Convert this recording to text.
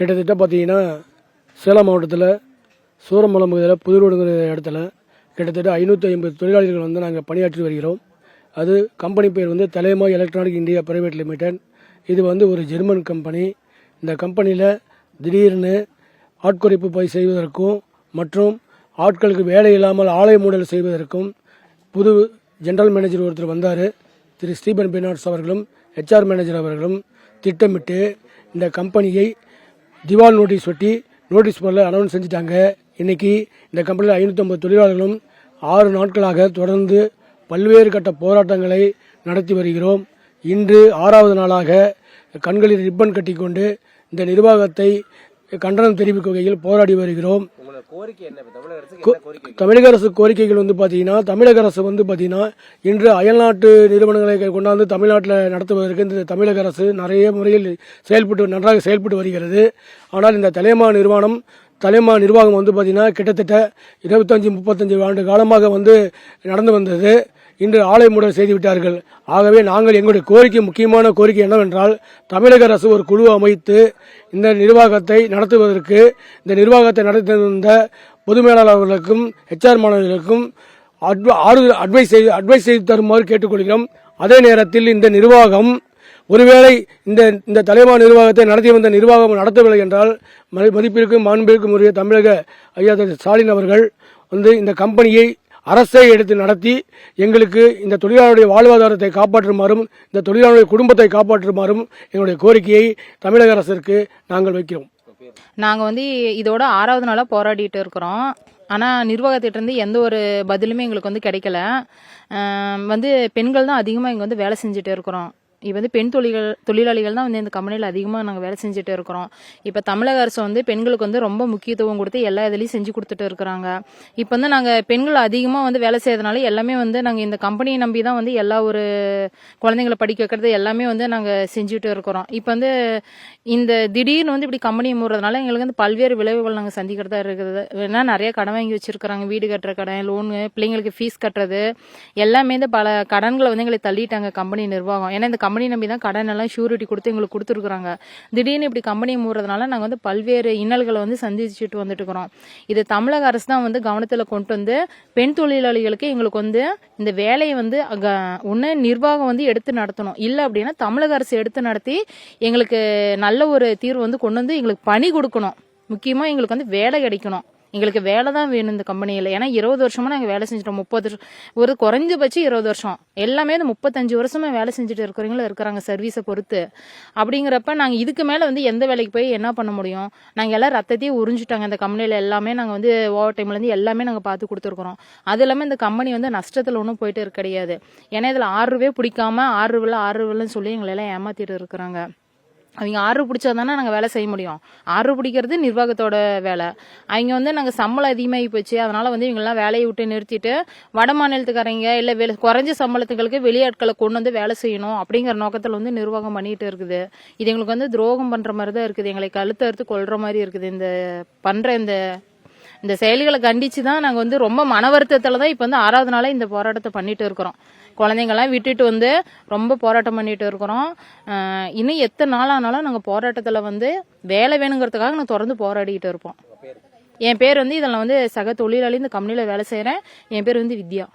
கிட்டத்தட்ட பார்த்தீங்கன்னா சேலம் மாவட்டத்தில் சூரமலம் புதுரோடுங்கிற இடத்துல கிட்டத்தட்ட 550 தொழிலாளிகள் வந்து நாங்கள் பணியாற்றி வருகிறோம். அது கம்பெனி பேர் வந்து தலைமா எலக்ட்ரானிக் இந்தியா பிரைவேட் லிமிடெட். இது வந்து ஒரு ஜெர்மன் கம்பெனி. இந்த கம்பெனியில் திடீர்னு ஆட்குறைப்பு செய்வதற்கும் மற்றும் ஆட்களுக்கு வேலை இல்லாமல் ஆலை மூடல் செய்வதற்கும் புது ஜெனரல் மேனேஜர் ஒருத்தர் வந்தார். திரு ஸ்டீபன் பெர்னார்ட்ஸ் அவர்களும் HR மேனேஜர் அவர்களும் திட்டமிட்டு இந்த கம்பெனியை திவால் நோட்டீஸ் ஒட்டி நோட்டீஸ் போர்டில் அனௌன்ஸ் செஞ்சுட்டாங்க. இன்னைக்கு இந்த கம்பெனியில் 550 தொழிலாளர்களும் 6 நாட்களாக தொடர்ந்து பல்வேறு கட்ட போராட்டங்களை நடத்தி வருகிறோம். இன்று 6வது நாளாக கண்களில் ரிப்பன் கட்டிக்கொண்டு இந்த நிர்வாகத்தை கண்டனம் தெரிவிக்கும் வகையில் போராடி வருகிறோம். தமிழக அரசு கோரிக்கைகள் வந்து பார்த்தீங்கன்னா, தமிழக அரசு வந்து பார்த்தீங்கன்னா இன்று அயல்நாட்டு நிறுவனங்களை கொண்டாந்து தமிழ்நாட்டில் நடத்துவதற்கு இந்த தமிழக அரசு நிறைய முறையில் நன்றாக செயல்பட்டு வருகிறது. ஆனால் இந்த தலைமா நிர்வாகம் வந்து பார்த்தீங்கன்னா கிட்டத்தட்ட 25-35 ஆண்டு காலமாக வந்து நடந்து வந்தது. இன்று ஆலை மூடல் செய்துவிட்டார்கள். ஆகவே நாங்கள் எங்களுடைய முக்கியமான கோரிக்கை என்னவென்றால், தமிழக அரசு ஒரு குழு அமைத்து இந்த நிர்வாகத்தை நடத்துவதற்கு இந்த நிர்வாகத்தை நடத்தியிருந்த பொது மேலாளர்களுக்கும் HR மாணவர்களுக்கும் அட்வைஸ் செய்து தருமாறு கேட்டுக்கொள்கிறோம். அதே நேரத்தில் இந்த நிர்வாகம் ஒருவேளை இந்த தலைமா நிர்வாகத்தை நடத்தி வந்த நிர்வாகம் நடத்தவில்லை என்றால் மதிப்பிற்கும் மாண்பிற்கும் உரிய தமிழக ஐயா ஸ்டாலின் அவர்கள் வந்து இந்த கம்பெனியை அரசை எடுத்து நடத்தி எங்களுக்கு இந்த தொழிலாளருடைய வாழ்வாதாரத்தை காப்பாற்றுமாறும் இந்த தொழிலாளருடைய குடும்பத்தை காப்பாற்றுமாறும் எங்களுடைய கோரிக்கையை தமிழக அரசிற்கு நாங்கள் வைக்கிறோம். நாங்கள் வந்து இதோட 6வது நாளாக போராடிட்டு இருக்கிறோம். ஆனால் நிர்வாகத்திட்டிருந்து எந்த ஒரு பதிலுமே எங்களுக்கு வந்து கிடைக்கல. வந்து பெண்கள் தான் அதிகமாக இங்கே வந்து வேலை செஞ்சுட்டு இருக்கிறோம். இப்போ வந்து பெண் தொழிலாளிகள் தான் வந்து இந்த கம்பெனியில் அதிகமாக நாங்கள் வேலை செஞ்சுட்டு இருக்கிறோம். இப்போ தமிழக அரசு வந்து பெண்களுக்கு வந்து ரொம்ப முக்கியத்துவம் கொடுத்து எல்லா இதுலேயும் செஞ்சு கொடுத்துட்டு இருக்கிறாங்க. இப்போ வந்து நாங்கள் பெண்கள் அதிகமாக வந்து வேலை செய்யறதுனால எல்லாமே வந்து நாங்கள் இந்த கம்பெனியை நம்பி தான் வந்து எல்லா ஒரு குழந்தைங்களை படிக்க வைக்கிறது எல்லாமே வந்து நாங்கள் செஞ்சுட்டு இருக்கிறோம். இப்போ வந்து இந்த திடீர்னு வந்து இப்படி கம்பெனி மூடுறதுனால எங்களுக்கு வந்து பல்வேறு விளைவுகள் நாங்கள் சந்திக்கிறதா இருக்குது. ஏன்னா நிறைய கடன் வாங்கி வச்சிருக்கிறாங்க. வீடு கட்டுற கடன், லோனு, பிள்ளைங்களுக்கு ஃபீஸ் கட்டுறது எல்லாமே வந்து பல கடன்களை வந்து எங்களை தள்ளிட்டாங்க கம்பெனி நிர்வாகம். ஏன்னா இந்த கம்பெனி நம்பி தான் கடன் எல்லாம் ஷூரிட்டி கொடுத்து எங்களுக்கு கொடுத்துருக்குறாங்க. திடீர்னு இப்படி கம்பெனி மூடுறதுனால நாங்கள் வந்து பல்வேறு இன்னல்களை வந்து சந்திச்சுட்டு வந்துட்டு இருக்கிறோம். இது தமிழக அரசு தான் வந்து கவனத்தில் கொண்டு வந்து பெண் தொழிலாளிகளுக்கு எங்களுக்கு வந்து இந்த வேலையை வந்து ஒன்று நிர்வாகம் வந்து எடுத்து நடத்தணும். இல்லை அப்படின்னா தமிழக அரசு எடுத்து நடத்தி எங்களுக்கு நல்ல ஒரு தீர்வு வந்து கொண்டு வந்து எங்களுக்கு பணி கொடுக்கணும். முக்கியமாக எங்களுக்கு வந்து வேலை கிடைக்கணும். எங்களுக்கு வேலை தான் வேணும் இந்த கம்பெனியில். ஏன்னா 20 வருஷமா நாங்கள் வேலை செஞ்சிட்டோம். 30 ஒரு குறைஞ்சபட்சம் 20 வருஷம் எல்லாமே இந்த 35 வருஷமா வேலை செஞ்சுட்டு இருக்கிறவங்களும் இருக்கிறாங்க சர்வீஸை பொறுத்து. அப்படிங்கிறப்ப நாங்கள் இதுக்கு மேலே வந்து எந்த வேலைக்கு போய் என்ன பண்ண முடியும்? நாங்கள் எல்லாம் ரத்தத்தையே உறிஞ்சிட்டாங்க இந்த கம்பெனியில். எல்லாமே நாங்கள் வந்து ஓவர் டைம்லேருந்து எல்லாமே நாங்கள் பார்த்து கொடுத்துருக்குறோம். அது இல்லாமல் இந்த கம்பெனி வந்து நஷ்டத்தில் ஒன்றும் போயிட்டு இருக்க கிடையாது. ஏன்னா இதில் ஆர்டரே பிடிக்காம ஆர்டர்லன்னு சொல்லி எங்களை எல்லாம் ஏமாத்திட்டு இருக்கிறாங்க. அவங்க ஆர்டர் பிடிச்சா தானே நாங்கள் வேலை செய்ய முடியும். ஆர்டர் பிடிக்கிறது நிர்வாகத்தோட வேலை. அவங்க வந்து நாங்கள் சம்பளம் அதிகமாகி போச்சு, அதனால வந்து இவங்கெல்லாம் வேலையை விட்டு நிறுத்திட்டு வட மாநிலத்துக்காரங்க இல்லை குறைஞ்ச சம்பளத்துகளுக்கு வெளியாட்களை கொண்டு வந்து வேலை செய்யணும் அப்படிங்கிற நோக்கத்தில் வந்து நிர்வாகம் பண்ணிட்டு இருக்குது. இது எங்களுக்கு வந்து துரோகம் பண்ற மாதிரி தான் இருக்குது. எங்களை கழுத்தை அறுத்து கொள்ற மாதிரி இருக்குது. இந்த செயல்களை கண்டிச்சு தான் நாங்கள் வந்து ரொம்ப மன வருத்தத்தில் தான் இப்போ வந்து 6வது நாளாக இந்த போராட்டத்தை பண்ணிட்டு இருக்கிறோம். குழந்தைங்கள்லாம் விட்டுட்டு வந்து ரொம்ப போராட்டம் பண்ணிட்டு இருக்கிறோம். இன்னும் எத்தனை நாள் ஆனாலும் நாங்கள் போராட்டத்தில் வந்து வேலை வேணுங்கிறதுக்காக நாங்கள் தொடர்ந்து போராடிக்கிட்டு இருப்போம். என் பேர் வந்து இதில் வந்து சக தொழிலாளி இந்த கம்பெனியில் வேலை செய்கிறேன். என் பேர் வந்து வித்யா.